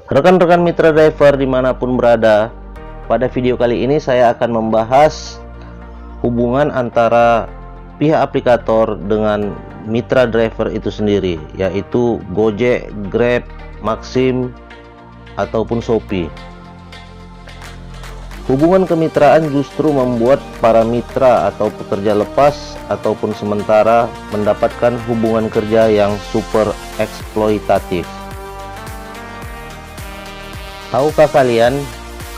Rekan-rekan mitra driver dimanapun berada, pada video kali ini saya akan membahas hubungan antara pihak aplikator dengan mitra driver itu sendiri, yaitu Gojek, Grab, Maxim, ataupun Shopee. Hubungan kemitraan justru membuat para mitra atau pekerja lepas ataupun sementara mendapatkan hubungan kerja yang super eksploitatif. Tahukah kalian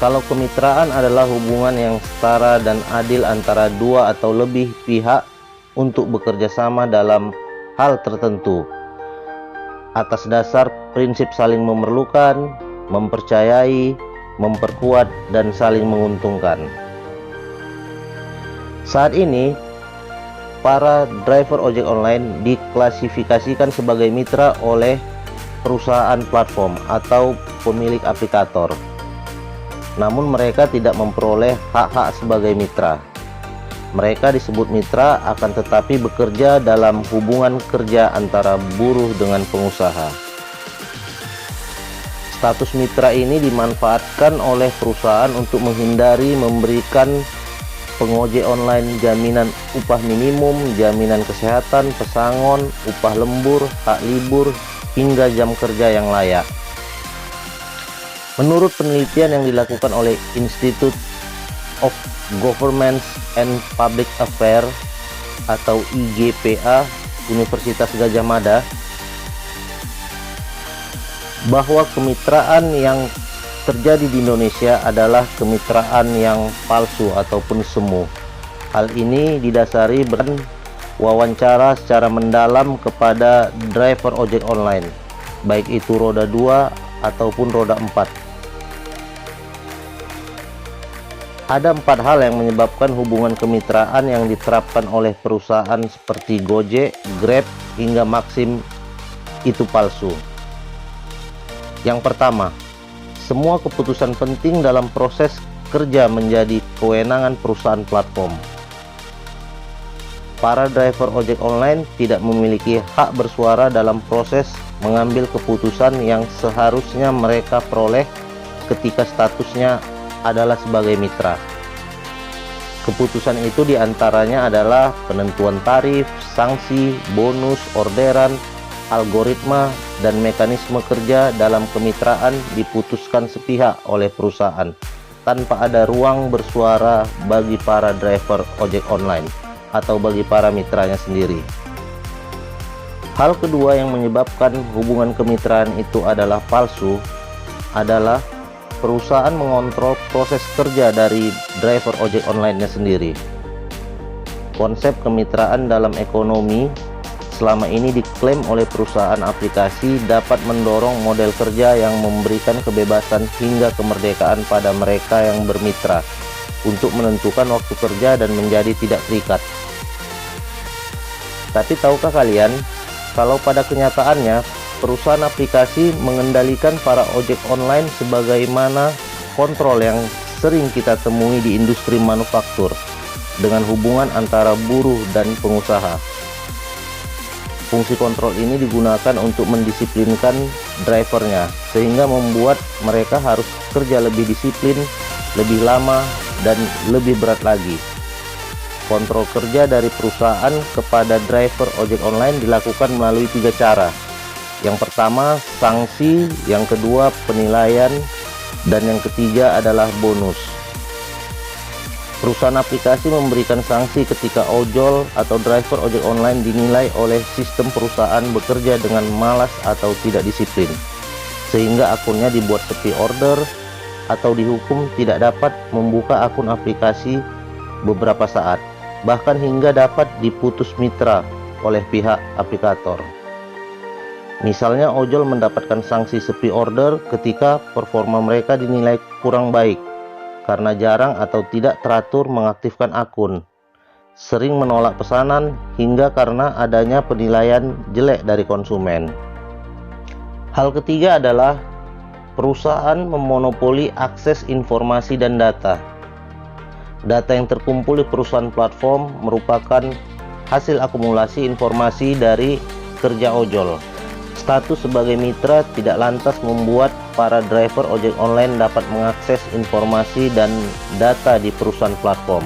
kalau kemitraan adalah hubungan yang setara dan adil antara dua atau lebih pihak untuk bekerja sama dalam hal tertentu atas dasar prinsip saling memerlukan, mempercayai, memperkuat, dan saling menguntungkan. Saat ini para driver ojek online diklasifikasikan sebagai mitra oleh perusahaan platform atau pemilik aplikator. Namun mereka tidak memperoleh hak-hak sebagai mitra. Mereka disebut mitra akan tetapi bekerja dalam hubungan kerja antara buruh dengan pengusaha. Status mitra ini dimanfaatkan oleh perusahaan untuk menghindari memberikan pengojek online jaminan upah minimum, jaminan kesehatan, pesangon, upah lembur, hak libur, hingga jam kerja yang layak. Menurut penelitian yang dilakukan oleh Institute of Government and Public Affairs atau IGPA Universitas Gadjah Mada, bahwa kemitraan yang terjadi di Indonesia adalah kemitraan yang palsu ataupun semu. Hal ini didasari wawancara secara mendalam kepada driver ojek online, baik itu roda 2 ataupun roda 4. Ada 4 hal yang menyebabkan hubungan kemitraan yang diterapkan oleh perusahaan seperti Gojek, Grab, hingga Maxim itu palsu. Yang pertama, semua keputusan penting dalam proses kerja menjadi kewenangan perusahaan platform. Para driver ojek online tidak memiliki hak bersuara dalam proses mengambil keputusan yang seharusnya mereka peroleh ketika statusnya adalah sebagai mitra. Keputusan itu diantaranya adalah penentuan tarif, sanksi, bonus, orderan, algoritma, dan mekanisme kerja dalam kemitraan diputuskan sepihak oleh perusahaan tanpa ada ruang bersuara bagi para driver ojek online atau bagi para mitranya sendiri. Hal kedua yang menyebabkan hubungan kemitraan itu adalah palsu adalah perusahaan mengontrol proses kerja dari driver ojek online-nya sendiri. Konsep kemitraan dalam ekonomi selama ini diklaim oleh perusahaan aplikasi dapat mendorong model kerja yang memberikan kebebasan hingga kemerdekaan pada mereka yang bermitra untuk menentukan waktu kerja dan menjadi tidak terikat. Tapi tahukah kalian kalau pada kenyataannya perusahaan aplikasi mengendalikan para ojek online sebagaimana kontrol yang sering kita temui di industri manufaktur dengan hubungan antara buruh dan pengusaha. Fungsi kontrol ini digunakan untuk mendisiplinkan drivernya sehingga membuat mereka harus kerja lebih disiplin, lebih lama, dan lebih berat lagi. Kontrol kerja dari perusahaan kepada driver ojek online dilakukan melalui 3 cara. Yang pertama, sanksi, yang kedua, penilaian, dan yang ketiga adalah bonus. Perusahaan aplikasi memberikan sanksi ketika ojol atau driver ojek online dinilai oleh sistem perusahaan bekerja dengan malas atau tidak disiplin, sehingga akunnya dibuat sepi order atau dihukum tidak dapat membuka akun aplikasi beberapa saat, bahkan hingga dapat diputus mitra oleh pihak aplikator. Misalnya ojol mendapatkan sanksi sepi order ketika performa mereka dinilai kurang baik karena jarang atau tidak teratur mengaktifkan akun, sering menolak pesanan, hingga karena adanya penilaian jelek dari konsumen. Hal ketiga adalah perusahaan memonopoli akses informasi dan data. Data yang terkumpul di perusahaan platform merupakan hasil akumulasi informasi dari kerja ojol, Status sebagai mitra tidak lantas membuat para driver ojek online dapat mengakses informasi dan data di perusahaan platform.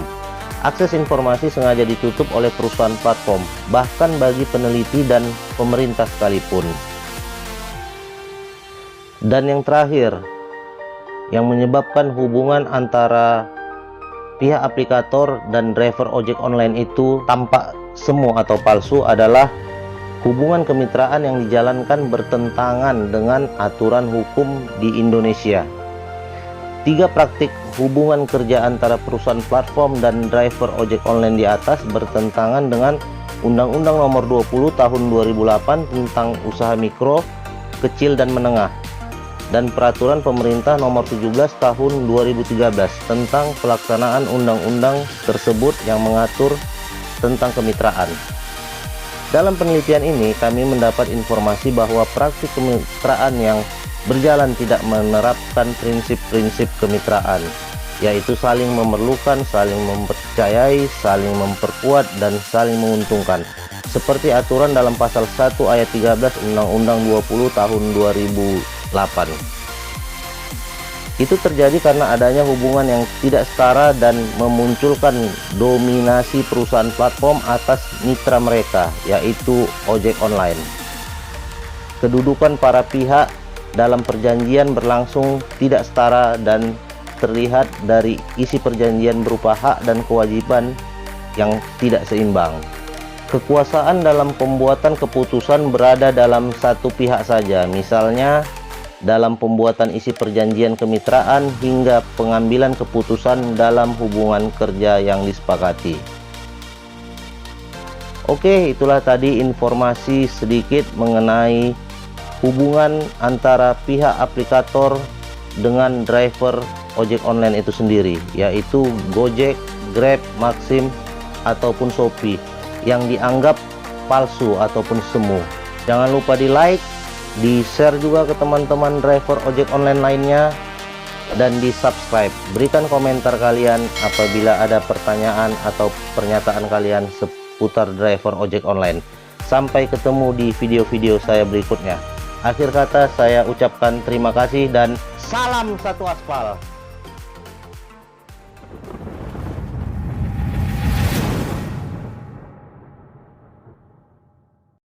Akses informasi sengaja ditutup oleh perusahaan platform, bahkan bagi peneliti dan pemerintah sekalipun. Dan yang terakhir, yang menyebabkan hubungan antara pihak aplikator dan driver ojek online itu tampak semu atau palsu adalah hubungan kemitraan yang dijalankan bertentangan dengan aturan hukum di Indonesia. 3 praktik hubungan kerja antara perusahaan platform dan driver ojek online di atas bertentangan dengan Undang-Undang Nomor 20 Tahun 2008 tentang usaha mikro, kecil dan menengah, dan Peraturan Pemerintah Nomor 17 Tahun 2013 tentang pelaksanaan undang-undang tersebut yang mengatur tentang kemitraan. Dalam penelitian ini, kami mendapat informasi bahwa praktik kemitraan yang berjalan tidak menerapkan prinsip-prinsip kemitraan, yaitu saling memerlukan, saling mempercayai, saling memperkuat, dan saling menguntungkan, seperti aturan dalam pasal 1 ayat 13 Undang-Undang 20 Tahun 2008. Itu terjadi karena adanya hubungan yang tidak setara dan memunculkan dominasi perusahaan platform atas mitra mereka, yaitu ojek online. Kedudukan para pihak dalam perjanjian berlangsung tidak setara dan terlihat dari isi perjanjian berupa hak dan kewajiban yang tidak seimbang. Kekuasaan dalam pembuatan keputusan berada dalam satu pihak saja, misalnya dalam pembuatan isi perjanjian kemitraan hingga pengambilan keputusan dalam hubungan kerja yang disepakati. Oke, itulah tadi informasi sedikit mengenai hubungan antara pihak aplikator dengan driver ojek online itu sendiri, yaitu Gojek, Grab, Maxim, ataupun Shopee yang dianggap palsu ataupun semu. Jangan lupa di like, di share juga ke teman-teman driver ojek online lainnya, dan di subscribe. Berikan komentar kalian apabila ada pertanyaan atau pernyataan kalian seputar driver ojek online. Sampai ketemu di video-video saya berikutnya. Akhir kata saya ucapkan terima kasih dan salam satu aspal.